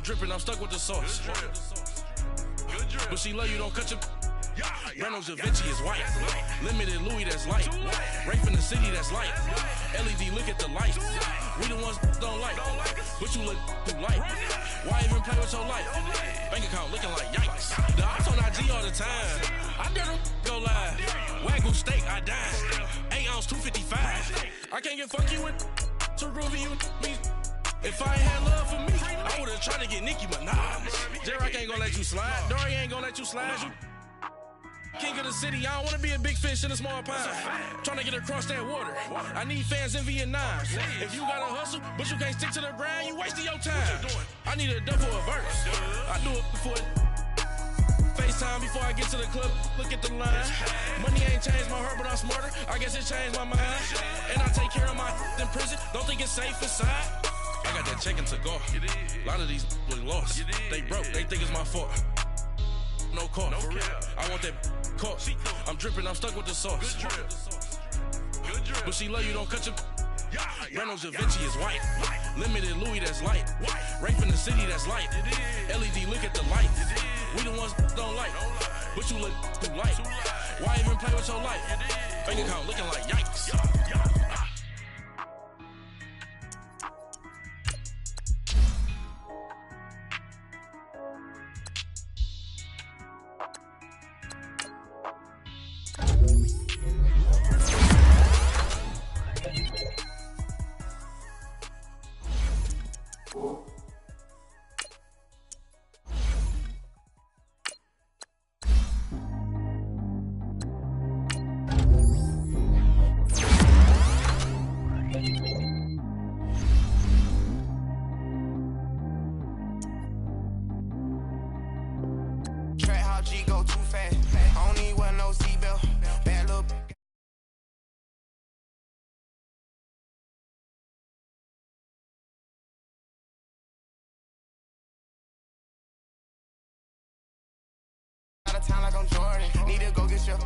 dripping, I'm stuck with the sauce. But she love you, don't cut your... Reynolds Da Vinci is white. Limited Louis, that's light. Rafe in the city, that's light. LED, look at the lights. We the ones don't like. But you look too light. Why even play with your life? Bank account looking like yikes. The ops on IG all the time. I dare them go live. Wagyu steak, I dine. 8 ounce, 255. I can't get funky with too groovy you me. If I ain't had love for me, I would've tried to get Nicki Minaj. J-Rock ain't gonna let you slide. Dory ain't gonna let you slide. You king of the city, I don't wanna be a big fish in a small pond. Trying to get across that water. I need fans in Vietnam. If you gotta hustle, but you can't stick to the grind, you wasting your time. I need a double a verse. I do it before FaceTime before I get to the club. Look at the line. Money ain't changed my heart, but I'm smarter. I guess it changed my mind. And I take care of my in prison. Don't think it's safe inside. I got that check and to go. A lot of these look lost. They broke, they think it's my fault. No call, for real. I want that caught. I'm dripping, I'm stuck with the sauce. But she love you, don't cut your... Reynolds Da Vinci is white. Limited Louis, that's light. Rafe in the city, that's light. LED, look at the lights. We the ones don't like. But you look too light. Why even play with your life? Bank account looking like yikes. Time like I'm Jordan. Need to go get your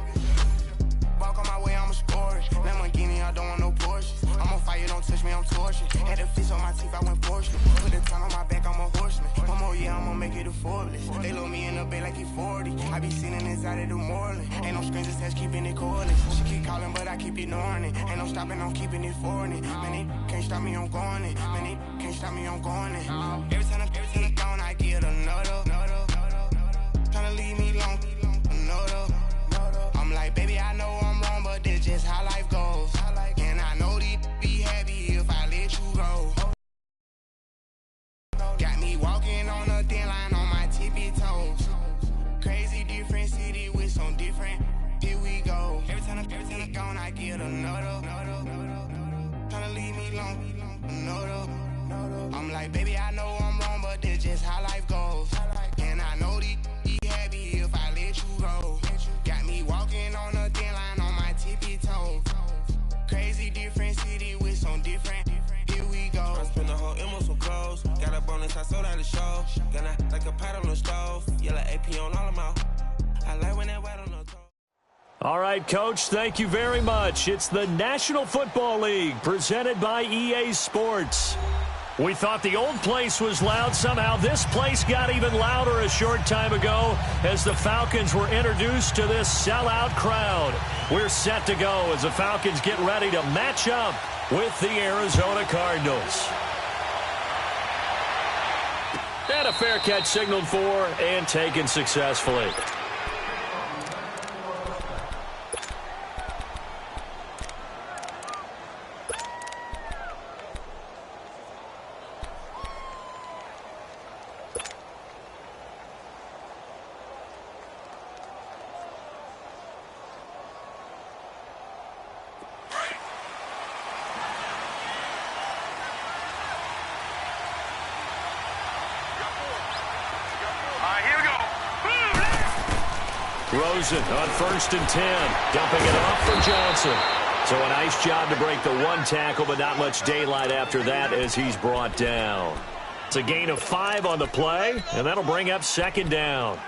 walk on my way, I'ma score it. Lamborghini, I don't want no Porsches. I'm on fire, don't touch me, I'm torching. Had the fish on my teeth, I went Porsche. Put the time on my back, I'm a horseman. One more year, I'ma make it a Forbes. They load me in the bay like he 40. I be sitting inside of the Moreland. Ain't no screens attached, keeping it cordless. She keep calling, but I keep ignoring it. Ain't no stopping, I'm keeping it foreign it. Man, they can't stop me, I'm going it. Man, they can't stop me, I'm going it. Every time I'm gone, I get another. Tryna leave me long. I'm like, baby, I know I'm wrong, but this just how life goes. And I know they'd be happy if I let you go. Got me walking on a thin line on my tippy toes. Crazy different city with some different. Here we go. Every time I'm gone, I get another. Tryna leave me long, another. I'm like, baby, I know I'm wrong, but this just how life goes. And I know they'd be happy if I let you go. Got me walking on a thin line on my tippy toes. Crazy different city with some different. Here we go. I spent the whole M on some clothes. Got a bonus, I sold out the show. Gonna like a pot on the stove. Yellow AP on all of my. I like when that wet on the toe. All right, Coach, thank you very much. It's the National Football League presented by EA Sports. We thought the old place was loud. Somehow this place got even louder a short time ago as the Falcons were introduced to this sellout crowd. We're set to go as the Falcons get ready to match up with the Arizona Cardinals. And a fair catch signaled for and taken successfully. Rosen on 1st and 10, dumping it off for Johnson. So a nice job to break the one tackle, but not much daylight after that as he's brought down. It's a gain of 5 on the play, and that'll bring up 2nd down.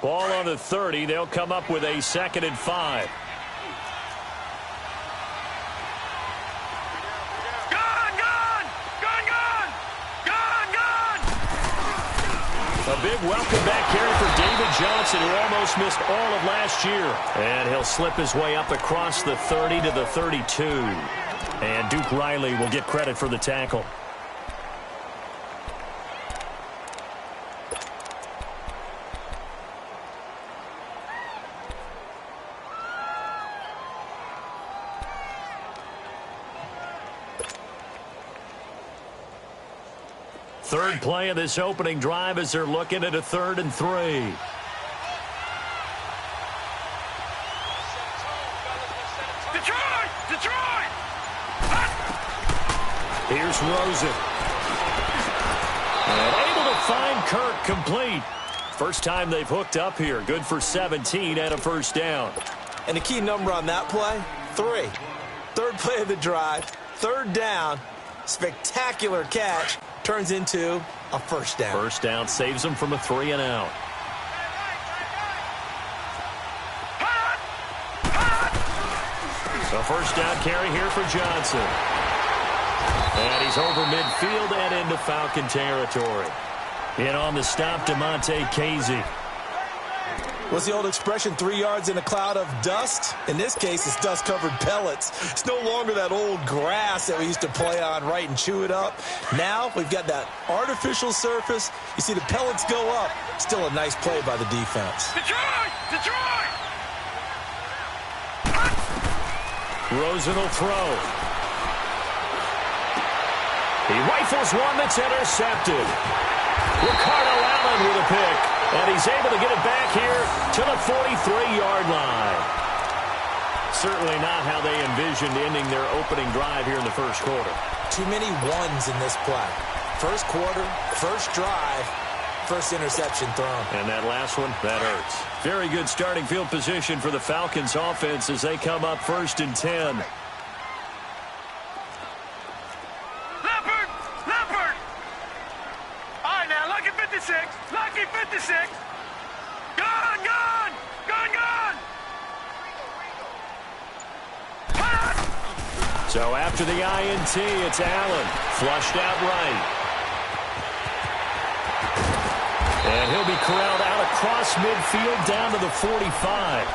Ball on the 30. They'll come up with a 2nd and 5. A big welcome back carry for David Johnson, who almost missed all of last year. And he'll slip his way up across the 30 to the 32. And Duke Riley will get credit for the tackle. Third play of this opening drive as they're looking at a 3rd and 3. Detroit! Here's Rosen. And able to find Kirk complete. First time they've hooked up here. Good for 17 and a first down. And the key number on that play, 3. Third play of the drive, 3rd down, spectacular catch. Turns into a first down. First down saves them from a 3 and out. So first down carry here for Johnson. And he's over midfield and into Falcon territory. In on the stop, DeMonte Casey. What's the old expression, 3 yards in a cloud of dust? In this case, it's dust-covered pellets. It's no longer that old grass that we used to play on, right, and chew it up. Now we've got that artificial surface. You see the pellets go up. Still a nice play by the defense. Detroit! Rosen will throw. He rifles one that's intercepted. Ricardo Allen with a pick. And he's able to get it back here to the 43-yard line. Certainly not how they envisioned ending their opening drive here in the first quarter. Too many ones in this play. First quarter, first drive, first interception thrown. And that last one, that hurts. Very good starting field position for the Falcons offense as they come up 1st and 10. Leopard! All right, now, lucky 56. Lucky 56. Gone! So after the INT, it's Allen. Flushed out right. And he'll be corralled out across midfield down to the 45.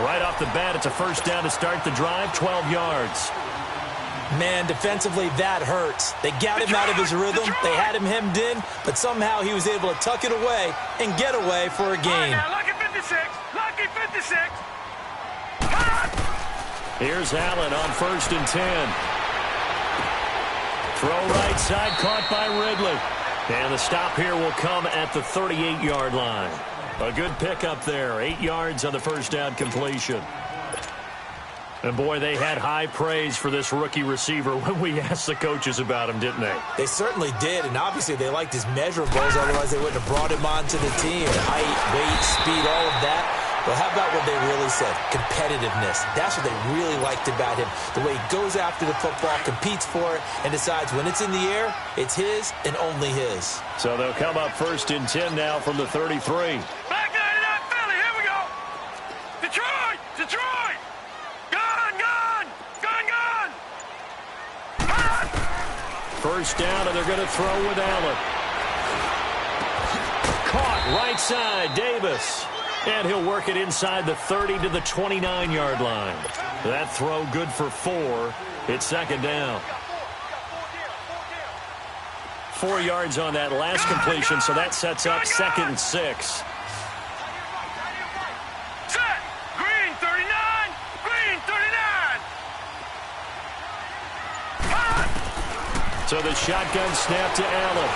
Right off the bat, it's a first down to start the drive, 12 yards. Man, defensively, that hurts. They got him out of his rhythm. They had him hemmed in, but somehow he was able to tuck it away and get away for a gain. Now, lucky 56. Lucky 56. Here's Allen on 1st and 10. Throw right side, caught by Ridley. And the stop here will come at the 38-yard line. A good pickup there. 8 yards on the first down completion. And, boy, they had high praise for this rookie receiver when we asked the coaches about him, didn't they? They certainly did, and obviously they liked his measurables. Otherwise, they wouldn't have brought him onto the team. Height, weight, speed, all of that. But how about what they really said? Competitiveness. That's what they really liked about him. The way he goes after the football, competes for it, and decides when it's in the air, it's his and only his. So they'll come up 1st and 10 now from the 33. Back down to that Philly. Here we go. Detroit! First down, and they're going to throw with Allen. Caught right side, Davis. And he'll work it inside the 30 to the 29-yard line. That throw good for 4. It's 2nd down. 4 yards on that last completion, so that sets up 2nd and 6. Set. Green 39. Green 39. So the shotgun snap to Allen.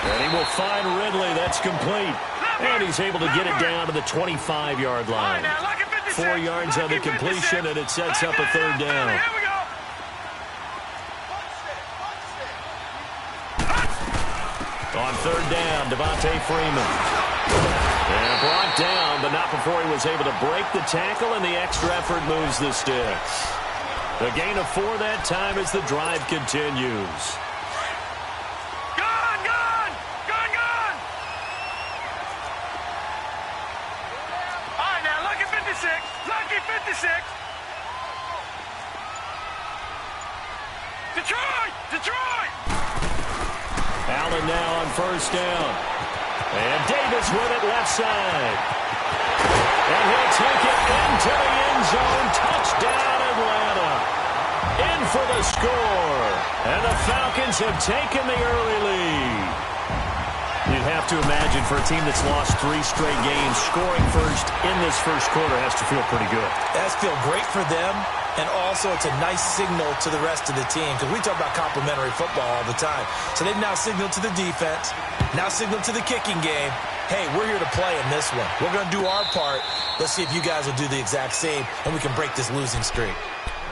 And he will find Ridley. That's complete. And he's able to get it down to the 25-yard line. 4 yards on the completion, and it sets up a 3rd down. On 3rd down, Devontae Freeman. And brought down, but not before he was able to break the tackle, and the extra effort moves the sticks. A gain of 4 that time as the drive continues. 56. Detroit! Detroit! Allen now on first down. And Davis with it left side. And he'll take it into the end zone. Touchdown, Atlanta. In for the score. And the Falcons have taken the early lead. You'd have to imagine for a team that's lost 3 straight games, scoring first in this first quarter has to feel pretty good. It has to feel great for them, and also it's a nice signal to the rest of the team, because we talk about complimentary football all the time. So they've now signaled to the defense, now signaled to the kicking game, hey, we're here to play in this one. We're going to do our part. Let's see if you guys will do the exact same, and we can break this losing streak.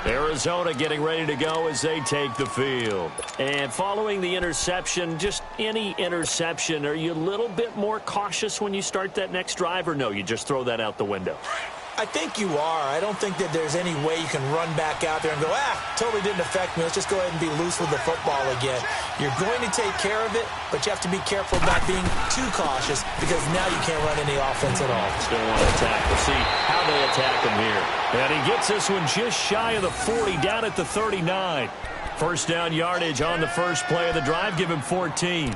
Arizona getting ready to go as they take the field. And following the interception, just any interception, are you a little bit more cautious when you start that next drive, or no, you just throw that out the window? I think you are. I don't think that there's any way you can run back out there and go, totally didn't affect me. Let's just go ahead and be loose with the football again. You're going to take care of it, but you have to be careful about being too cautious, because now you can't run any offense at all. Still want to attack. We'll see how they attack him here. And he gets this one just shy of the 40, down at the 39. First down yardage on the first play of the drive. Give him 14.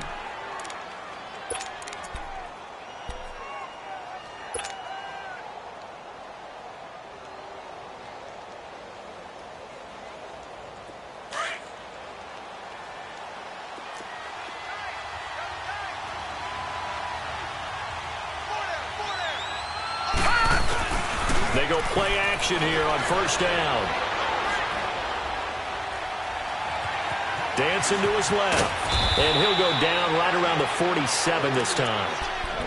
They go play action here on first down. Dancing to his left. And he'll go down right around the 47 this time.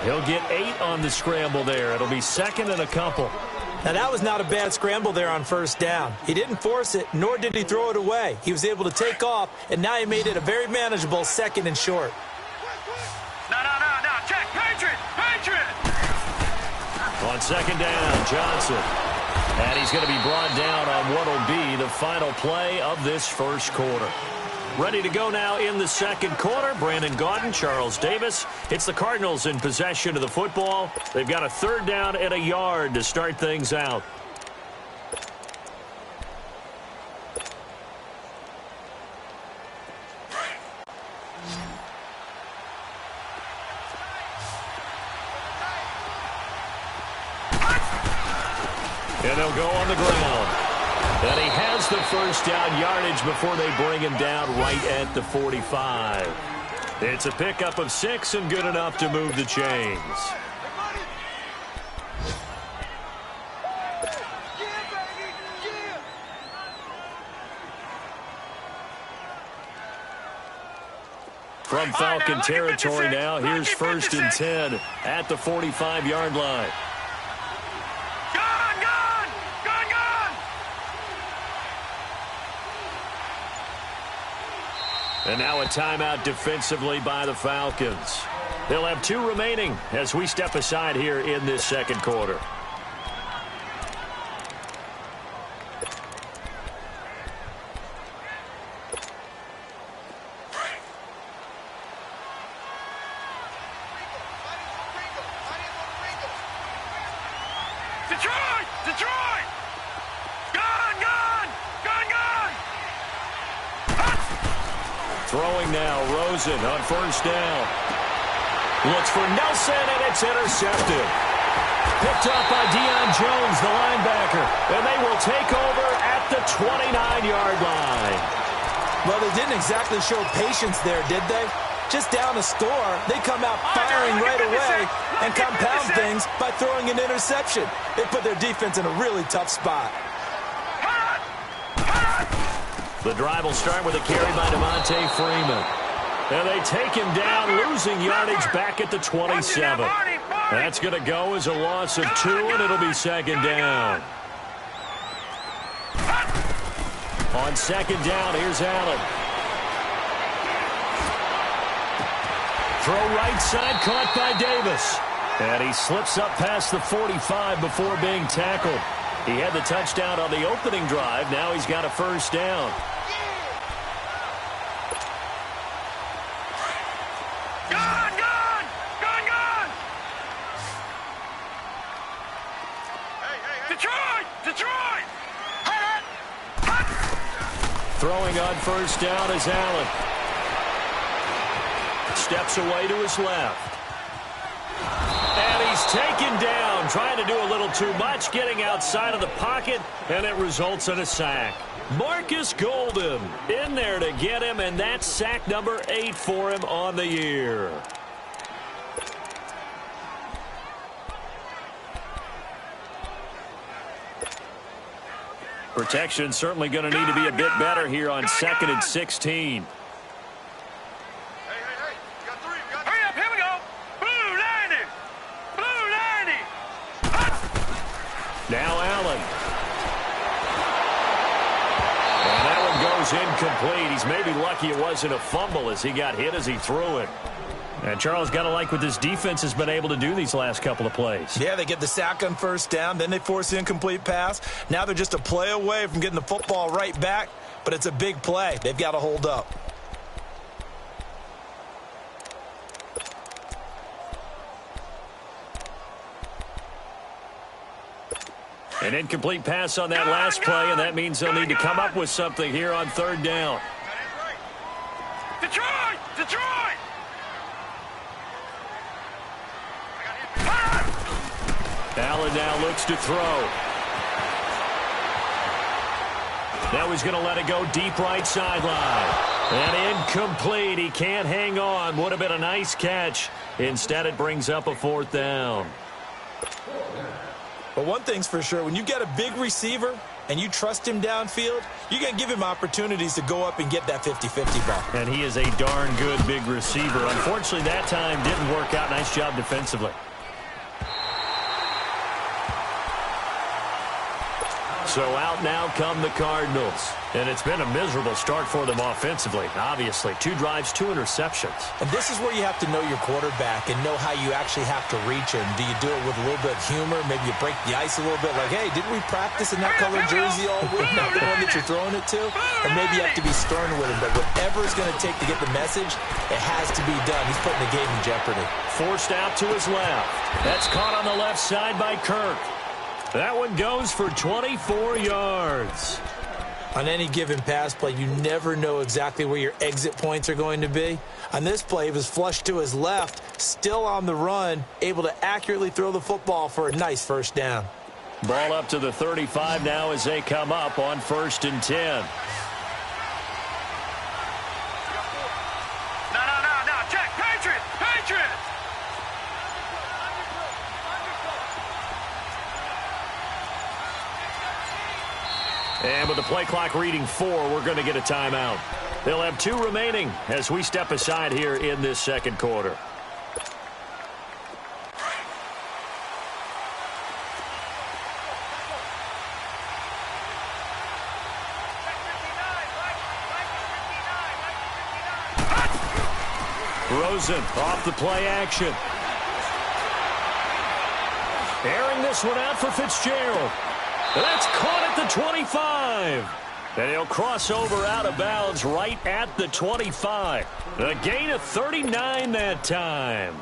He'll get 8 on the scramble there. It'll be second and a couple. Now, that was not a bad scramble there on first down. He didn't force it, nor did he throw it away. He was able to take off, and now he made it a very manageable second and short. No. Check. Patriot! On second down, Johnson. And he's going to be brought down on what will be the final play of this first quarter. Ready to go now in the second quarter. Brandon Gaudin, Charles Davis. It's the Cardinals in possession of the football. They've got a third down and a yard to start things out. And they'll go on the ground. And he has the first down yardage before they bring him down right at the 45. It's a pickup of 6 and good enough to move the chains. From Falcon territory now, here's first and 10 at the 45-yard line. And now a timeout defensively by the Falcons. They'll have 2 remaining as we step aside here in this second quarter. Detroit! Gone! Throwing now, Rosen on first down. Looks for Nelson, and it's intercepted. Picked up by Deion Jones, the linebacker. And they will take over at the 29-yard line. Well, they didn't exactly show patience there, did they? Just down a score, they come out firing right away and compound things by throwing an interception. They put their defense in a really tough spot. The drive will start with a carry by Devontae Freeman. And they take him down, losing yardage back at the 27. That's going to go as a loss of 2, and it'll be second down. On second down, here's Allen. Throw right side, caught by Davis. And he slips up past the 45 before being tackled. He had the touchdown on the opening drive. Now he's got a first down. Detroit! Throwing on first down is Allen. Steps away to his left. And he's taken down, trying to do a little too much, getting outside of the pocket, and it results in a sack. Marcus Golden in there to get him, and that's sack number 8 for him on the year. Protection certainly going to need to be a bit better here on 2nd and 16. Now Allen. And that one goes incomplete. He's maybe lucky it wasn't a fumble as he got hit as he threw it. And Charles, got to like what this defense has been able to do these last couple of plays. Yeah, they get the sack on first down, then they force the incomplete pass. Now they're just a play away from getting the football right back, but it's a big play. They've got to hold up. An incomplete pass on that last play, and that means they'll need to come up with something here on 3rd down. Detroit! Detroit! Allen now looks to throw. Now he's going to let it go deep right sideline. And incomplete. He can't hang on. Would have been a nice catch. Instead, it brings up a 4th down. But one thing's for sure, when you get a big receiver and you trust him downfield, you're going to give him opportunities to go up and get that 50-50 ball. And he is a darn good big receiver. Unfortunately, that time didn't work out. Nice job defensively. So out now come the Cardinals. And it's been a miserable start for them offensively, obviously. 2 drives, 2 interceptions. And this is where you have to know your quarterback and know how you actually have to reach him. Do you do it with a little bit of humor? Maybe you break the ice a little bit, like, hey, didn't we practice in that colored jersey all week? Not the one that you're throwing it to? Or maybe you have to be stern with him. But whatever it's going to take to get the message, it has to be done. He's putting the game in jeopardy. Forced out to his left. That's caught on the left side by Kirk. That one goes for 24 yards. On any given pass play, you never know exactly where your exit points are going to be. On this play, he was flushed to his left, still on the run, able to accurately throw the football for a nice first down. Ball up to the 35 now as they come up on 1st and 10. No, check, Patriots! And with the play clock reading 4, we're going to get a timeout. They'll have 2 remaining as we step aside here in this 2nd quarter. Rosen off the play action. Airing this one out for Fitzgerald. That's caught at the 25. And he'll cross over out of bounds right at the 25. A gain of 39 that time.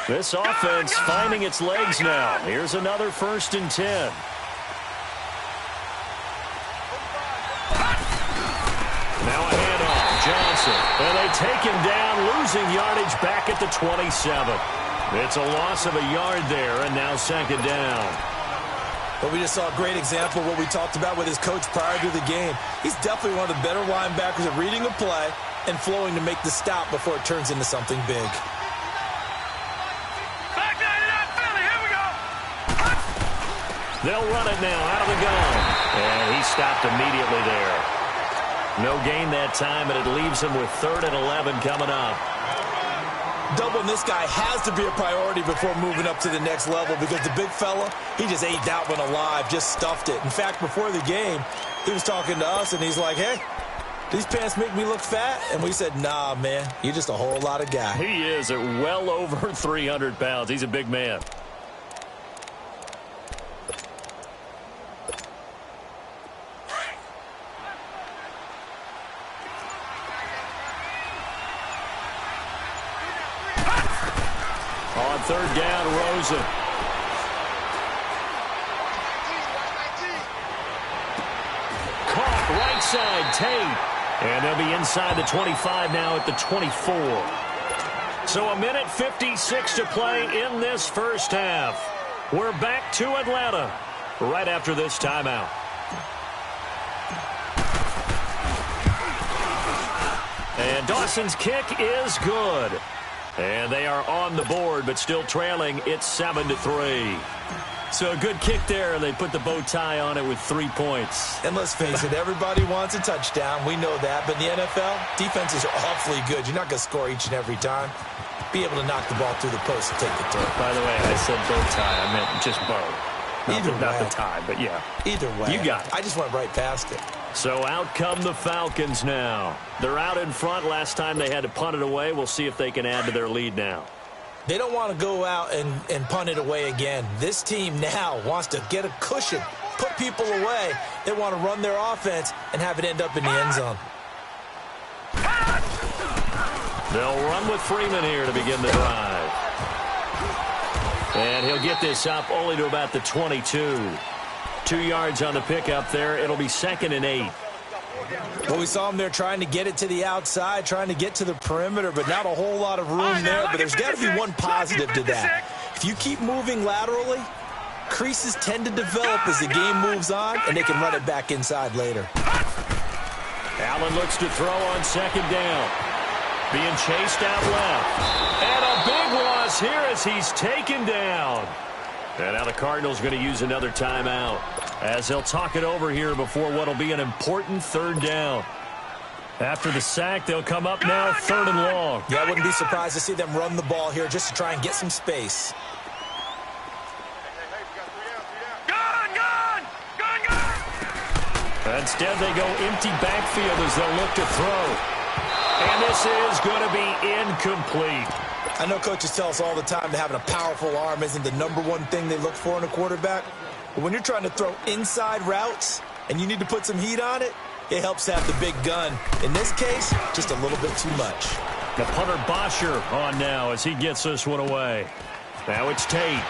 This offense finding its legs now. Here's another 1st and 10. Now a handoff. Johnson. And they take him down, losing yardage back at the 27. It's a loss of a yard there, and now 2nd down. But we just saw a great example of what we talked about with his coach prior to the game. He's definitely one of the better linebackers at reading a play and flowing to make the stop before it turns into something big. They'll run it now out of the gun. And he stopped immediately there. No gain that time, and it leaves him with 3rd and 11 coming up. Doubling this guy has to be a priority before moving up to the next level because the big fella, he just ate that one alive, just stuffed it. In fact, before the game, he was talking to us, and he's like, hey, these pants make me look fat? And we said, nah, man, you're just a whole lot of guy. He is at well over 300 pounds. He's a big man. third down, Rosen. Caught right side, Tate. And they'll be inside the 25 now at the 24. So 1:56 to play in this first half. We're back to Atlanta right after this timeout. And Dawson's kick is good. And they are on the board, but still trailing. It's 7-3. So a good kick there, and they put the bow tie on it with 3 points. And let's face it, everybody wants a touchdown. We know that. But in the NFL, defenses are awfully good. You're not going to score each and every time. Be able to knock the ball through the post and take the turn. By the way, I said bow tie. I meant just bow. Not the tie, but yeah. Either way. You got it. I just went right past it. So out come the Falcons now. They're out in front. Last time they had to punt it away. We'll see if they can add to their lead now. They don't want to go out and punt it away again. This team now wants to get a cushion, put people away. They want to run their offense and have it end up in the end zone. They'll run with Freeman here to begin the drive. And he'll get this up only to about the 22. 2 yards on the pickup there. It'll be 2nd and 8. Well, we saw him there trying to get it to the outside, trying to get to the perimeter, but not a whole lot of room there. But there's got to be one positive to that. If you keep moving laterally, creases tend to develop as the game moves on, and they can run it back inside later. Allen looks to throw on 2nd down. Being chased out left. And a big loss here as he's taken down. And now the Cardinals going to use another timeout as they'll talk it over here before what will be an important 3rd down. After the sack, they'll come up now 3rd and long. Yeah, I wouldn't be surprised to see them run the ball here just to try and get some space. Instead, they go empty backfield as they'll look to throw. And this is going to be incomplete. I know coaches tell us all the time that having a powerful arm isn't the #1 thing they look for in a quarterback. But when you're trying to throw inside routes and you need to put some heat on it, it helps to have the big gun. In this case, just a little bit too much. The punter Bosher on now as he gets this one away. Now it's Tate.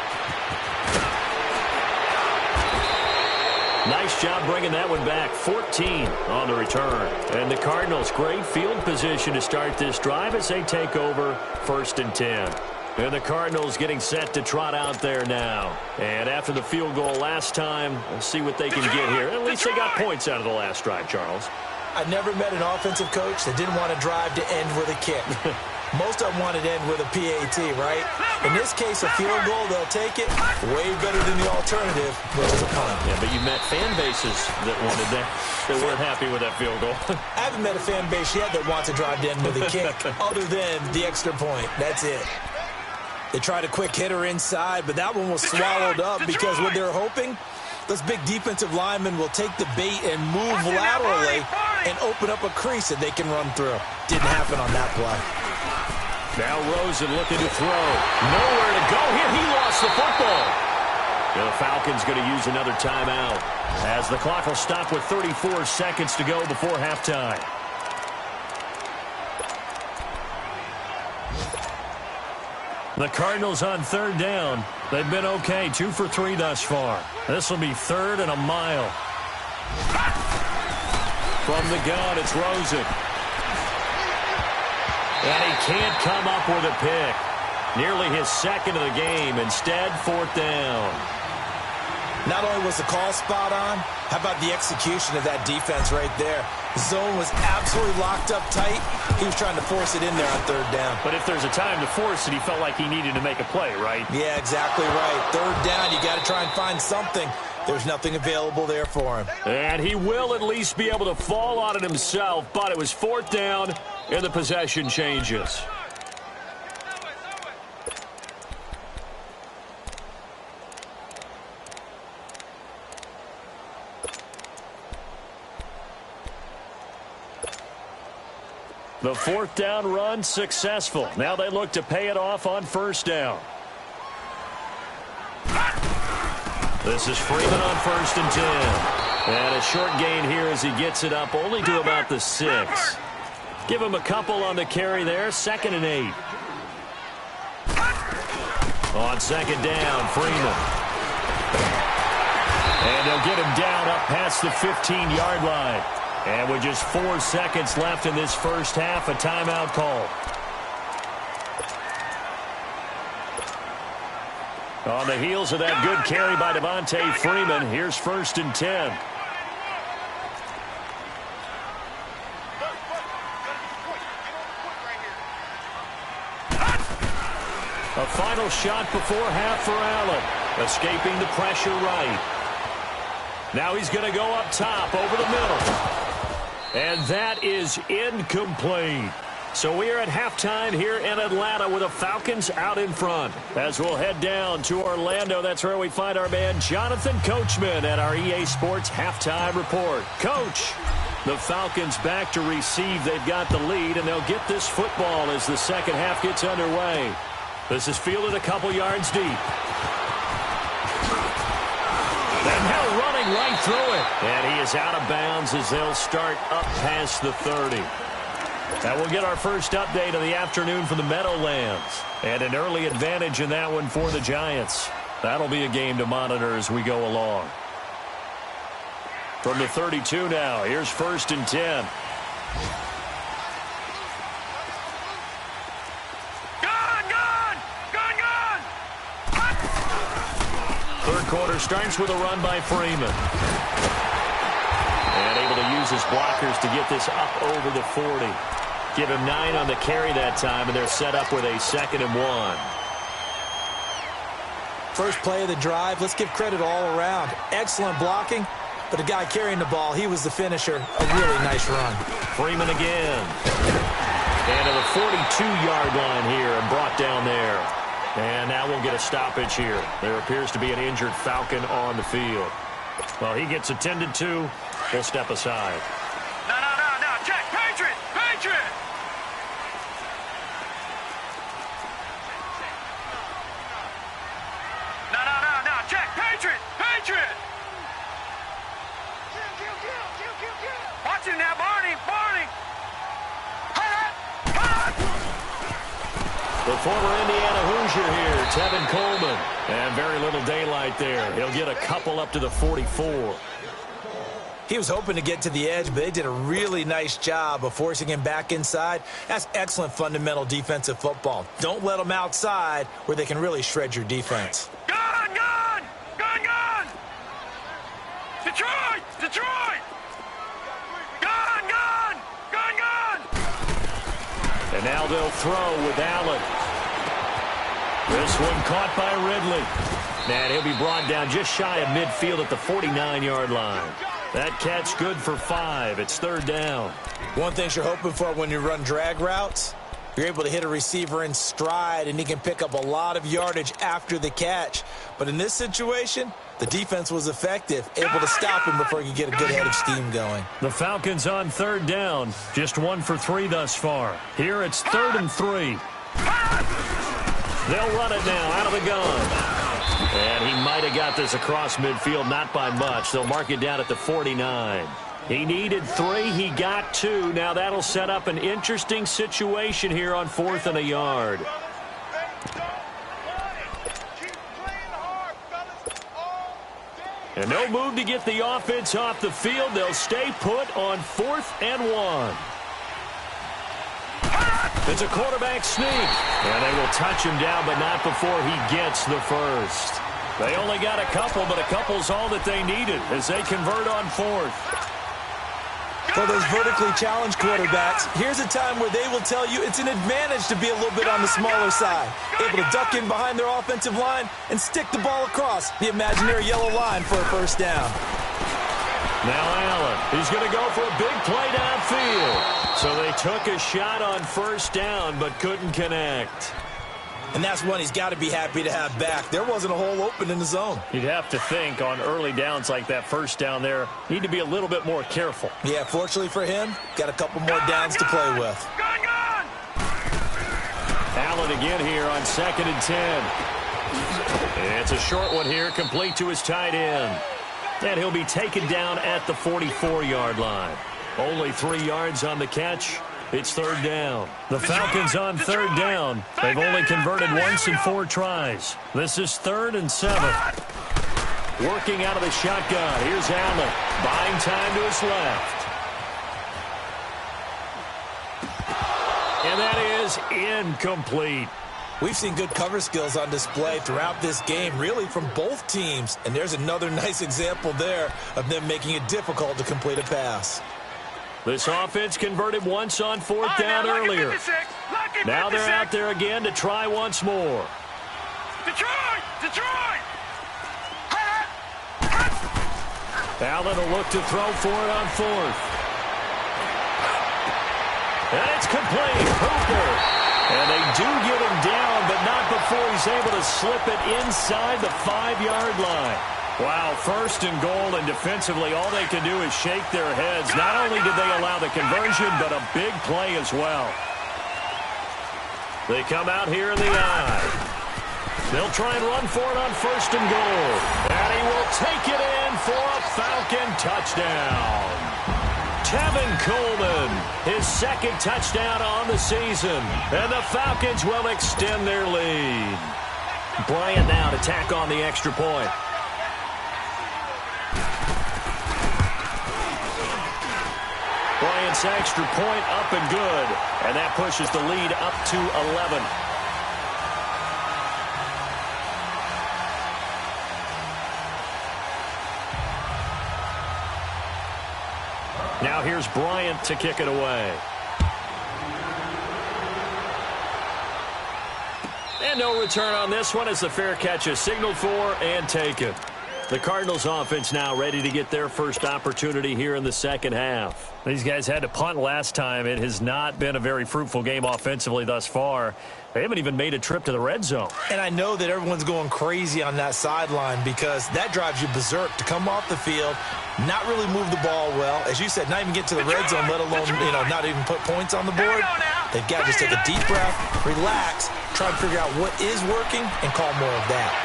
Nice job bringing that one back. 14 on the return. And the Cardinals, great field position to start this drive as they take over 1st and 10. And the Cardinals getting set to trot out there now. And after the field goal last time, we'll see what they can get here. At least they got points out of the last drive, Charles. I've never met an offensive coach that didn't want to drive to end with a kick. Most of them want to end with a PAT, right? In this case, a field goal, they'll take it. Way better than the alternative, which is a punt. Yeah, but you met fan bases that wanted that, that weren't happy with that field goal. I haven't met a fan base yet that wants to drive to end with a kick, other than the extra point. That's it. They tried a quick hitter inside, but that one was swallowed up because what they're hoping, those big defensive linemen will take the bait and move laterally and open up a crease that they can run through. Didn't happen on that play. Now Rosen looking to throw. Nowhere to go here. He lost the football. The Falcons going to use another timeout as the clock will stop with 34 seconds to go before halftime. The Cardinals on 3rd down. They've been okay. 2 for 3 thus far. This will be 3rd and a mile. From the gun, it's Rosen. And he can't come up with a pick. Nearly his 2nd of the game. Instead, 4th down. Not only was the call spot on, how about the execution of that defense right there? The zone was absolutely locked up tight. He was trying to force it in there on 3rd down. But if there's a time to force it, he felt like he needed to make a play, right? Yeah, exactly right. 3rd down, you got to try and find something. There's nothing available there for him. And he will at least be able to fall on it himself, but it was 4th down, and the possession changes. The 4th down run successful. Now they look to pay it off on 1st down. This is Freeman on 1st and 10. And a short gain here as he gets it up only to about the 6. Give him a couple on the carry there. 2nd and 8. On second down, Freeman. And they'll get him down up past the 15-yard line. And with just 4 seconds left in this first half, a timeout call. On the heels of that good carry by Devontae Freeman, here's 1st and 10. A final shot before half for Allen. Escaping the pressure right. Now he's going to go up top over the middle. And that is incomplete. So we are at halftime here in Atlanta with the Falcons out in front. As we'll head down to Orlando, that's where we find our man Jonathan Coachman at our EA Sports Halftime Report. Coach, the Falcons back to receive. They've got the lead, and they'll get this football as the second half gets underway. This is fielded a couple yards deep. And now running right through it. And he is out of bounds as they'll start up past the 30. Now we'll get our first update of the afternoon from the Meadowlands. And an early advantage in that one for the Giants. That'll be a game to monitor as we go along. From the 32 now, here's 1st and 10. Third quarter starts with a run by Freeman. And able to use his blockers to get this up over the 40. Give him 9 on the carry that time, and they're set up with a 2nd and 1. First play of the drive, let's give credit all around. Excellent blocking, but the guy carrying the ball, he was the finisher. A really nice run. Freeman again. And to the 42-yard line here and brought down there. And now we'll get a stoppage here. There appears to be an injured Falcon on the field. Well, he gets attended to. We'll step aside. No. Check. Patriot. No. Check. Patriot. Watch him now, Barney. The former Indiana Hoosier here, Tevin Coleman. And very little daylight there. He'll get a couple up to the 44. He was hoping to get to the edge, but they did a really nice job of forcing him back inside. That's excellent fundamental defensive football. Don't let them outside where they can really shred your defense. Gun! Detroit! Gun! And now they'll throw with Allen. This one caught by Ridley. And he'll be brought down just shy of midfield at the 49-yard line. That catch good for 5. It's 3rd down. One thing you're hoping for when you run drag routes, you're able to hit a receiver in stride, and he can pick up a lot of yardage after the catch. But in this situation, the defense was effective, able to stop him before he could get a good head of steam going. The Falcons on 3rd down, just 1 for 3 thus far. Here it's 3rd and 3. They'll run it now out of the gun. And he might have got this across midfield, not by much. They'll mark it down at the 49. He needed 3. He got 2. Now that'll set up an interesting situation here on 4th and a yard. And no move to get the offense off the field. They'll stay put on 4th and 1. It's a quarterback sneak. And they will touch him down, but not before he gets the first. They only got a couple, but a couple's all that they needed as they convert on 4th. For those vertically challenged quarterbacks, here's a time where they will tell you it's an advantage to be a little bit on the smaller side. Able to duck in behind their offensive line and stick the ball across the imaginary yellow line for a first down. Now Allen, he's going to go for a big play downfield. So they took a shot on 1st down, but couldn't connect. And that's one he's got to be happy to have back. There wasn't a hole open in the zone. You'd have to think on early downs like that 1st down there, need to be a little bit more careful. Yeah, fortunately for him, got a couple more downs to play with. Allen again here on 2nd and 10. It's a short one here, complete to his tight end. And he'll be taken down at the 44-yard line. Only 3 yards on the catch. It's third down. The Falcons on third down. They've only converted once in 4 tries. This is 3rd and 7. Working out of the shotgun. Here's Allen. Buying time to his left. And that is incomplete. We've seen good cover skills on display throughout this game, really from both teams. And there's another nice example there of them making it difficult to complete a pass. This offense converted once on 4th down earlier. Now they're out there again to try once more. Detroit! Detroit! Allen will look to throw for it on 4th. And it's complete. Hooper. And they do get him down, but not before he's able to slip it inside the 5-yard line. Wow, 1st and goal, and defensively all they can do is shake their heads. Not only did they allow the conversion, but a big play as well. They come out here in the eye. They'll try and run for it on 1st and goal. And he will take it in for a Falcon touchdown. Tevin Coleman, his 2nd touchdown on the season. And the Falcons will extend their lead. Bryant now to tack on the extra point. Bryant's extra point up and good. And that pushes the lead up to 11. Now here's Bryant to kick it away. And no return on this one as the fair catch is signaled for and taken. The Cardinals offense now ready to get their first opportunity here in the second half. These guys had to punt last time. It has not been a very fruitful game offensively thus far. They haven't even made a trip to the red zone. And I know that everyone's going crazy on that sideline because that drives you berserk to come off the field, not really move the ball well. As you said, not even get to the red zone, let alone, not even put points on the board. They've got to just take a deep breath, relax, try to figure out what is working, and call more of that.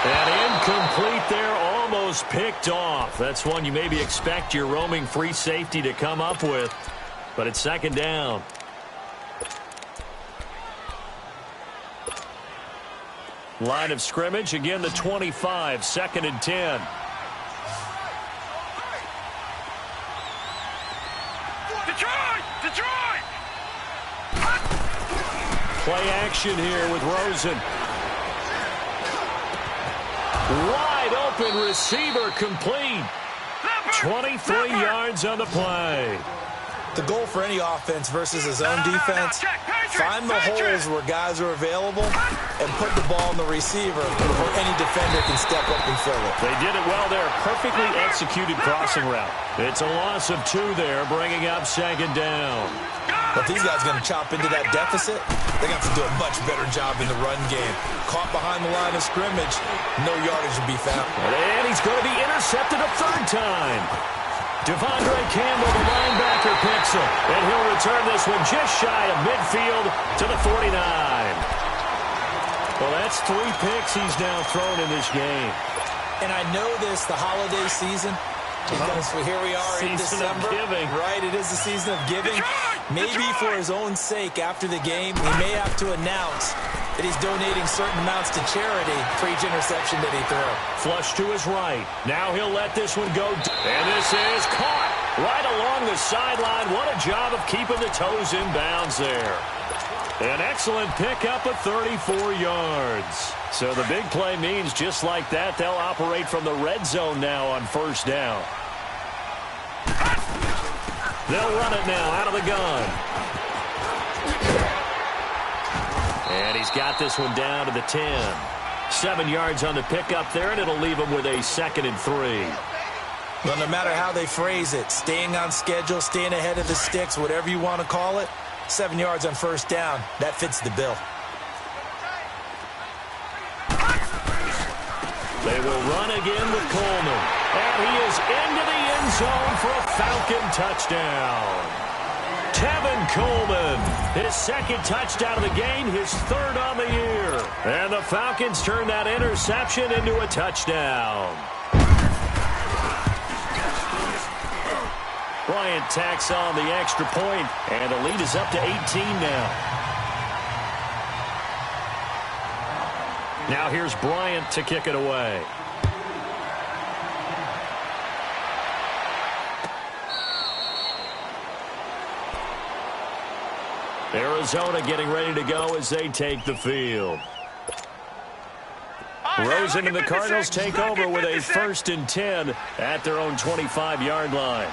And incomplete there, almost picked off. That's one you maybe expect your roaming free safety to come up with. But it's 2nd down. Line of scrimmage, again the 25, 2nd and 10. Detroit! Detroit! Play action here with Rosen. Wide open receiver complete. 23 yards on the play. The goal for any offense versus his own defense, find the holes where guys are available and put the ball in the receiver before any defender can step up and fill it. They did it well there. Perfectly executed crossing route. It's a loss of 2 there, bringing up 2nd down. But these guys are going to chop into that deficit. They're going to have to do a much better job in the run game. Caught behind the line of scrimmage, no yardage will be found. And he's going to be intercepted a 3rd time. Devondre Campbell, the linebacker, picks him. And he'll return this one just shy of midfield to the 49. Well, that's 3 picks he's now thrown in this game. And I know this, the holiday season, because here we are in December. Right, it is the season of giving. Maybe for his own sake, after the game, he may have to announce that he's donating certain amounts to charity for each interception that he threw. Flush to his right. Now he'll let this one go. And this is caught right along the sideline. What a job of keeping the toes in bounds there. An excellent pickup of 34 yards. So the big play means just like that, they'll operate from the red zone now on 1st down. They'll run it now out of the gun. And he's got this one down to the 10. 7 yards on the pickup there, and it'll leave him with a 2nd and 3. Well, no matter how they phrase it, staying on schedule, staying ahead of the sticks, whatever you want to call it, 7 yards on 1st down, that fits the bill. They will run again with Coleman. And he is into the end zone for a Falcon touchdown. Tevin Coleman, his 2nd touchdown of the game, his 3rd on the year. And the Falcons turn that interception into a touchdown. Bryant tacks on the extra point, and the lead is up to 18 now. Now here's Bryant to kick it away. Arizona getting ready to go as they take the field. Rosen and the Cardinals take over with a 1st and 10 at their own 25-yard line.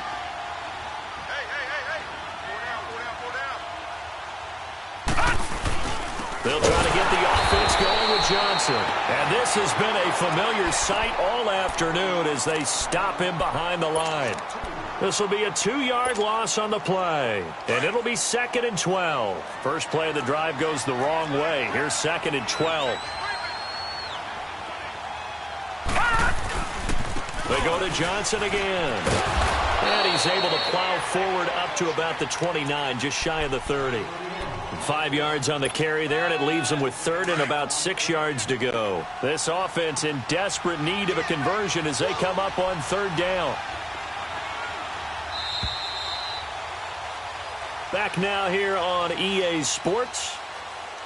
They'll try to get the offense going with Johnson. And this has been a familiar sight all afternoon as they stop him behind the line. This will be a 2-yard loss on the play. And it'll be 2nd and 12. First play of the drive goes the wrong way. Here's 2nd and 12. They go to Johnson again. And he's able to plow forward up to about the 29, just shy of the 30. 5 yards on the carry there, and it leaves them with 3rd and about 6 yards to go. This offense in desperate need of a conversion as they come up on 3rd down. Back now here on EA Sports.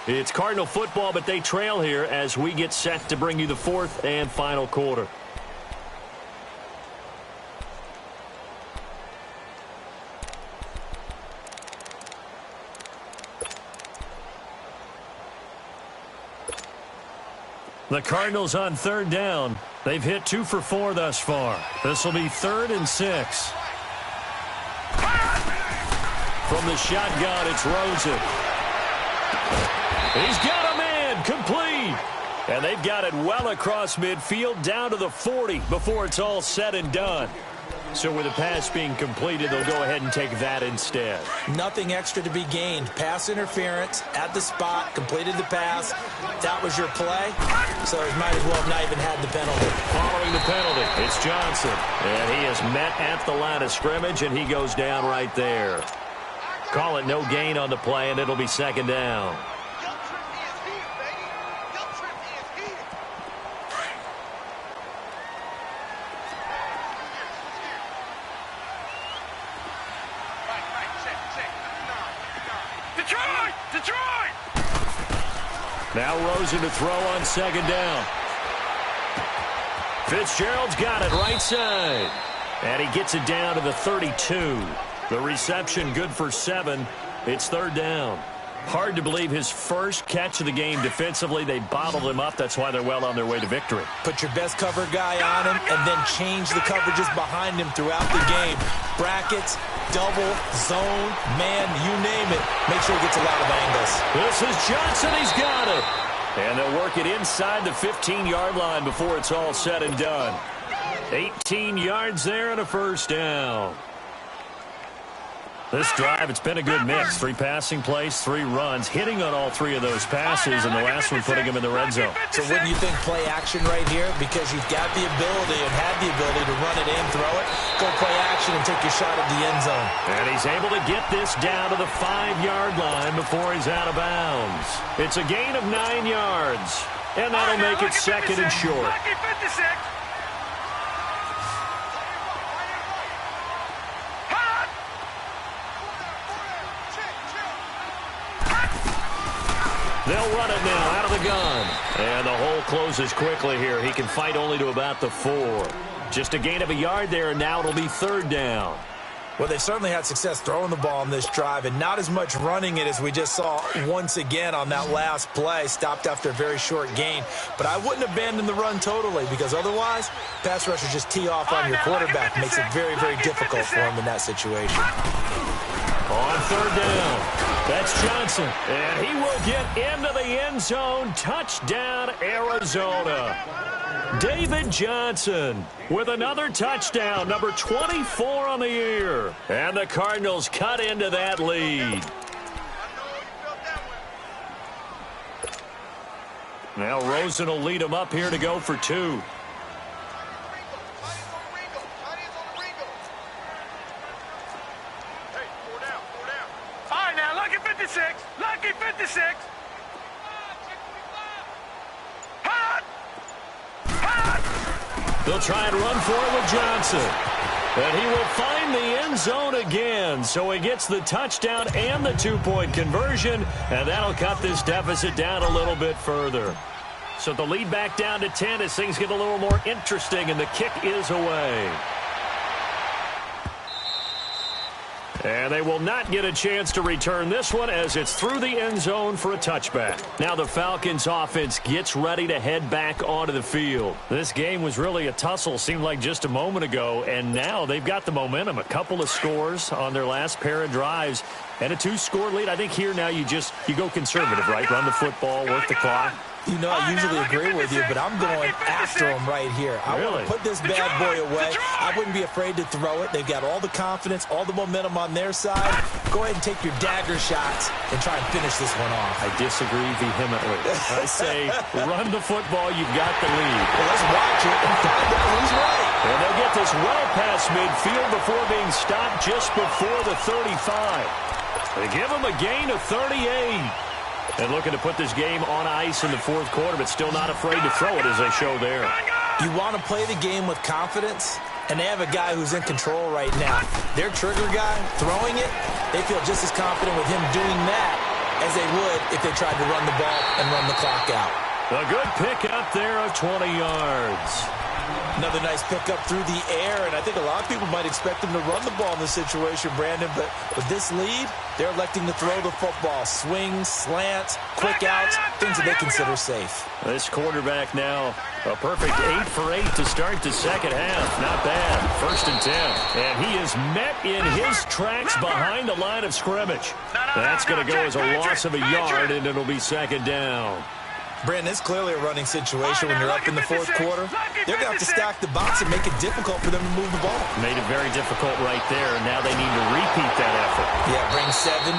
It's Cardinal football, but they trail here as we get set to bring you the 4th and final quarter. The Cardinals on 3rd down. They've hit 2 for 4 thus far. This will be 3rd and 6. From the shotgun, it's Rosen. He's got a man, complete. And they've got it well across midfield, down to the 40 before it's all said and done. So with the pass being completed, they'll go ahead and take that instead. Nothing extra to be gained. Pass interference at the spot, completed the pass. That was your play, so he might as well have not even had the penalty. Following the penalty, it's Johnson. And he is met at the line of scrimmage, and he goes down right there. Call it no gain on the play, and it'll be 2nd down. Now Rosen to throw on 2nd down. Fitzgerald's got it right side. And he gets it down to the 32. The reception good for 7. It's 3rd down. Hard to believe his first catch of the game defensively. They bottled him up. That's why they're well on their way to victory. Put your best cover guy on him and then change the coverages behind him throughout the game. Brackets, double, zone, man, you name it. Make sure he gets a lot of angles. This is Johnson. He's got it. And they'll work it inside the 15-yard line before it's all said and done. 18 yards there and a 1st down. This drive, it's been a good mix. 3 passing plays, 3 runs, hitting on all 3 of those passes, and the last one putting him in the red zone. So wouldn't you think play action right here? Because you've got the ability and had the ability to run it in, throw it, go play action, and take your shot at the end zone. And he's able to get this down to the 5-yard line before he's out of bounds. It's a gain of 9 yards, and that'll make it 2nd and short. They'll run it now out of the gun. And the hole closes quickly here. He can fight only to about the 4. Just a gain of a yard there, and now it'll be 3rd down. Well, they certainly had success throwing the ball on this drive, and not as much running it as we just saw once again on that last play. Stopped after a very short gain. But I wouldn't abandon the run totally, because otherwise, pass rushers just tee off on your quarterback. Makes it very, very difficult for him in that situation. On 3rd down. That's Johnson, and he will get into the end zone. Touchdown, Arizona. David Johnson with another touchdown, number 24 on the year. And the Cardinals cut into that lead. Now Rosen will lead them up here to go for 2. Lucky 56. They'll try and run for it with Johnson. And he will find the end zone again. So he gets the touchdown and the two-point conversion, and that'll cut this deficit down a little bit further. So the lead back down to 10 as things get a little more interesting, and the kick is away. And they will not get a chance to return this one as it's through the end zone for a touchback. Now the Falcons offense gets ready to head back onto the field. This game was really a tussle, seemed like just a moment ago, and now they've got the momentum. A couple of scores on their last pair of drives and a 2-score lead. I think here now you go conservative, right? Run the football, work the clock. You know, I usually agree with you, but I'm going after him right here. I want to put this bad boy away. I wouldn't be afraid to throw it. They've got all the confidence, all the momentum on their side. Go ahead and take your dagger shots and try and finish this one off. I disagree vehemently. I say run the football. You've got the lead. Well, let's watch it and find out who's right. And they'll get this well past midfield before being stopped just before the 35. They give them a gain of 38. And looking to put this game on ice in the fourth quarter, but still not afraid to throw it as they show there. You want to play the game with confidence, and they have a guy who's in control right now. Their trigger guy, throwing it, they feel just as confident with him doing that as they would if they tried to run the ball and run the clock out. A good pick up there of 20 yards. Another nice pickup through the air, and I think a lot of people might expect them to run the ball in this situation, Brandon, but with this lead, they're electing to throw the football. Swings, slants, quick outs, things that they consider safe. This quarterback now, a perfect 8 for 8 to start the second half. Not bad. 1st and 10. And he is met in his tracks behind the line of scrimmage. That's going to go as a loss of a yard, and it'll be 2nd down. Brandon, it's clearly a running situation when you're up in the fourth quarter. They're going to have to stack the box and make it difficult for them to move the ball. Made it very difficult right there, and now they need to repeat that effort. Yeah, bring 7,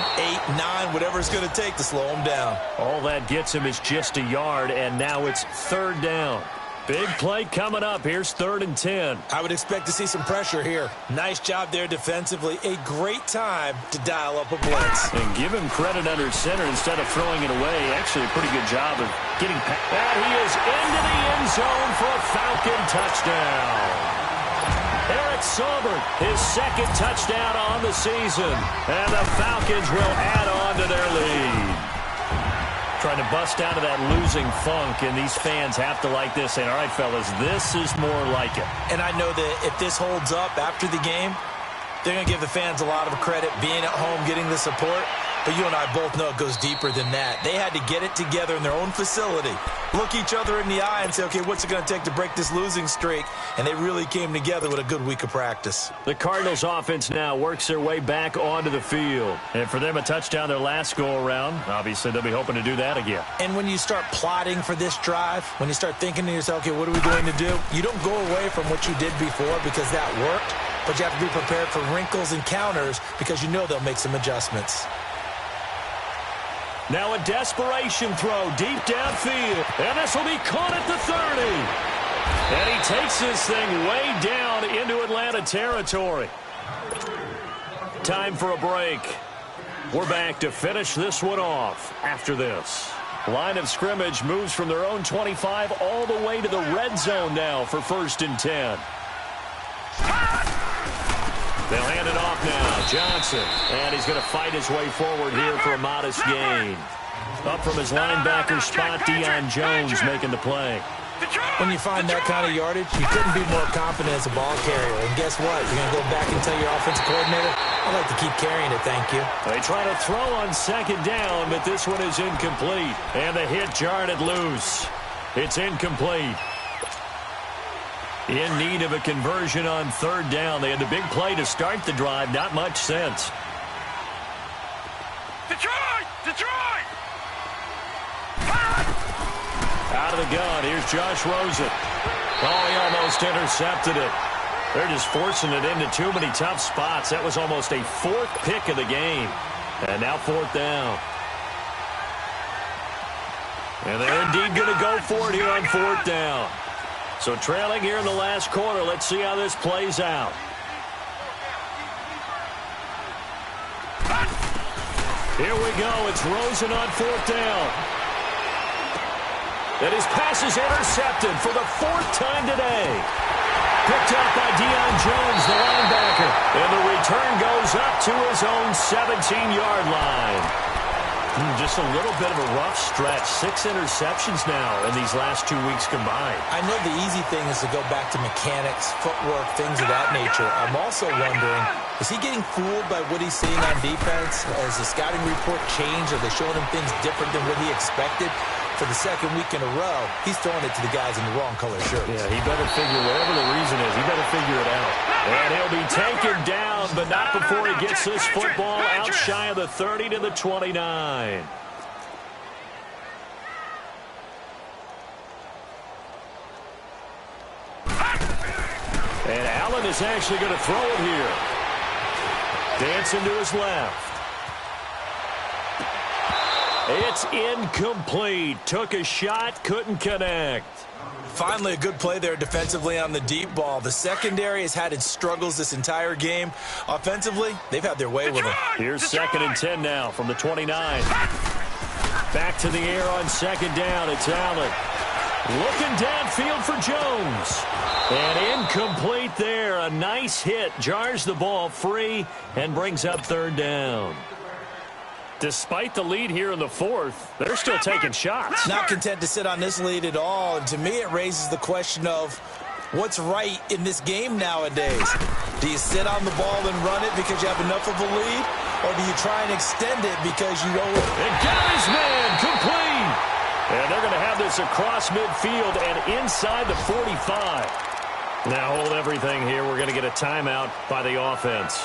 8, 9, whatever it's going to take to slow them down. All that gets him is just a yard, and now it's 3rd down. Big play coming up. Here's 3rd and 10. I would expect to see some pressure here. Nice job there defensively. A great time to dial up a blitz. And give him credit under center instead of throwing it away. Actually, a pretty good job of getting past. And he is into the end zone for a Falcon touchdown. Eric Saubert, his 2nd touchdown on the season. And the Falcons will add on to their lead. Trying to bust out of that losing funk, and these fans have to like this. And all right, fellas, this is more like it. And I know that if this holds up after the game, they're going to give the fans a lot of credit, being at home, getting the support. But you and I both know it goes deeper than that. They had to get it together in their own facility, look each other in the eye and say, okay, what's it going to take to break this losing streak? And they really came together with a good week of practice. The Cardinals offense now works their way back onto the field. And for them, a touchdown their last go-around. Obviously, they'll be hoping to do that again. And when you start plotting for this drive, when you start thinking to yourself, okay, what are we going to do? You don't go away from what you did before because that worked, but you have to be prepared for wrinkles and counters because you know they'll make some adjustments. Now a desperation throw deep downfield. And this will be caught at the 30. And he takes this thing way down into Atlanta territory. Time for a break. We're back to finish this one off after this. Line of scrimmage moves from their own 25 all the way to the red zone now for 1st and 10. They'll hand it off now. Johnson. And he's going to fight his way forward here for a modest gain. Up from his linebacker spot, Deion Jones making the play. When you find that kind of yardage, you couldn't be more confident as a ball carrier. And guess what? You're going to go back and tell your offensive coordinator, I'd like to keep carrying it, thank you. They try to throw on 2nd down, but this one is incomplete. And the hit jarred it loose. It's incomplete. In need of a conversion on 3rd down. They had the big play to start the drive. Not much sense. Detroit! Detroit! Out of the gun. Here's Josh Rosen. Oh, he almost intercepted it. They're just forcing it into too many tough spots. That was almost a 4th pick of the game. And now 4th down. And they're indeed going to go for it here on 4th down. So trailing here in the last quarter. Let's see how this plays out. Here we go. It's Rosen on 4th down. And his pass is intercepted for the 4th time today. picked up by Deion Jones, the linebacker. And the return goes up to his own 17-yard line. Just a little bit of a rough stretch. 6 interceptions now in these last 2 weeks combined. I know the easy thing is to go back to mechanics, footwork, things of that nature. I'm also wondering, is he getting fooled by what he's seeing on defense? Has the scouting report changed? Are they showing him things different than what he expected? For the second week in a row, he's throwing it to the guys in the wrong color shirts. Yeah, he better figure, whatever the reason is, he better figure it out. And he'll be taken down, but not before he gets this football out shy of the 30 to the 29. And Allen is actually going to throw it here. Dancing to his left. It's incomplete. Took a shot, couldn't connect. Finally, a good play there defensively on the deep ball. The secondary has had its struggles this entire game. Offensively, they've had their way with it. Here's 2nd and 10 now from the 29. Back to the air on 2nd down. It's Allen. Looking downfield for Jones. And incomplete there. A nice hit. Jars the ball free and brings up 3rd down. Despite the lead here in the 4th, they're still taking shots. Not content to sit on this lead at all. And to me, it raises the question of what's right in this game nowadays. Do you sit on the ball and run it because you have enough of a lead? Or do you try and extend it because you know it? And got his man complete. And they're going to have this across midfield and inside the 45. Now hold everything here. We're going to get a timeout by the offense.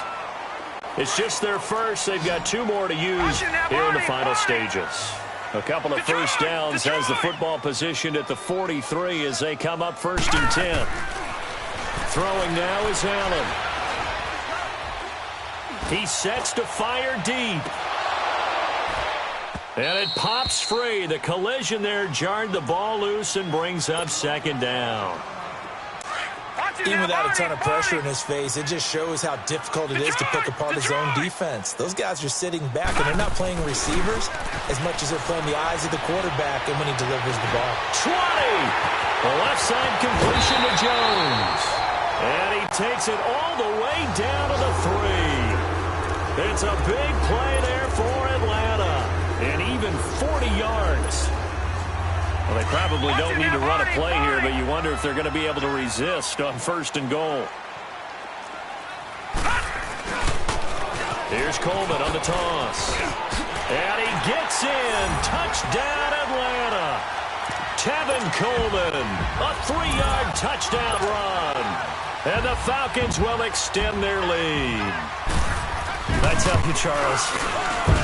It's just their first. They've got 2 more to use here in the final stages. A couple of first downs has the football positioned at the 43 as they come up 1st and 10. Throwing now is Allen. He sets to fire deep. And it pops free. The collision there jarred the ball loose and brings up 2nd down. Even without a ton of pressure in his face, it just shows how difficult it is to pick apart his own defense. Those guys are sitting back, and they're not playing receivers as much as they're playing the eyes of the quarterback and when he delivers the ball. 20! The left side completion to Jones. And he takes it all the way down to the 3. It's a big play there for Atlanta. And even 40 yards. Well, they probably don't need to run a play here, but you wonder if they're going to be able to resist on 1st and goal. Here's Coleman on the toss. And he gets in. Touchdown, Atlanta. Tevin Coleman. A 3-yard touchdown run. And the Falcons will extend their lead. I tell you, Charles,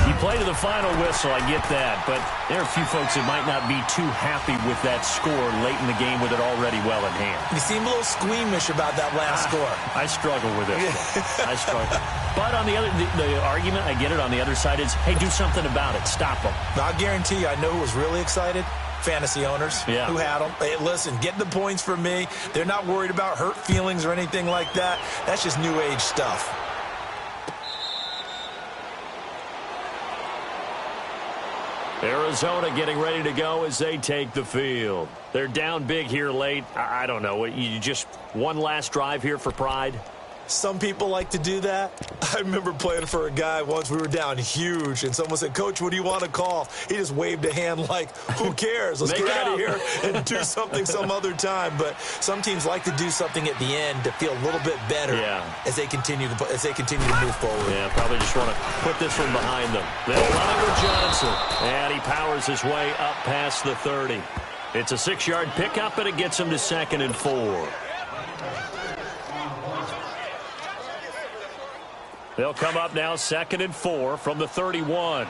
you play to the final whistle, I get that, but there are a few folks that might not be too happy with that score late in the game with it already well in hand. You seem a little squeamish about that last score. I struggle with this one. I struggle. But on the other, the argument, I get it, on the other side is, hey, do something about it. Stop them. I'll guarantee you, I know who was really excited. Fantasy owners who had them. Hey, listen, get the points from me. They're not worried about hurt feelings or anything like that. That's just new age stuff. Arizona getting ready to go as they take the field. They're down big here late. I don't know. You just one last drive here for pride? Some people like to do that. I remember playing for a guy once. We were down huge, and someone said, Coach, what do you want to call? He just waved a hand like, who cares? Let's get out of here and do something some other time. But some teams like to do something at the end to feel a little bit better as they continue to move forward. Yeah, probably just want to put this one behind them. They'll run it with Johnson, and he powers his way up past the 30. It's a 6-yard pickup, and it gets him to 2nd and 4. They'll come up now 2nd and 4 from the 31.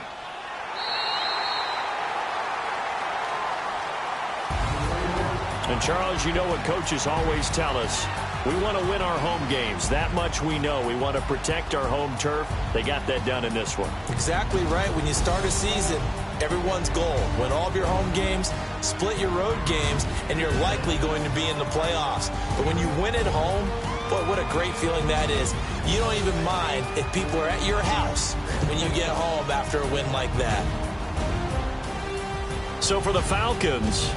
And, Charles, you know what coaches always tell us. We want to win our home games. That much we know. We want to protect our home turf. They got that done in this one. Exactly right. When you start a season, everyone's goal, win all of your home games, split your road games, and you're likely going to be in the playoffs. But when you win at home, boy, what a great feeling that is. You don't even mind if people are at your house when you get home after a win like that. So for the Falcons,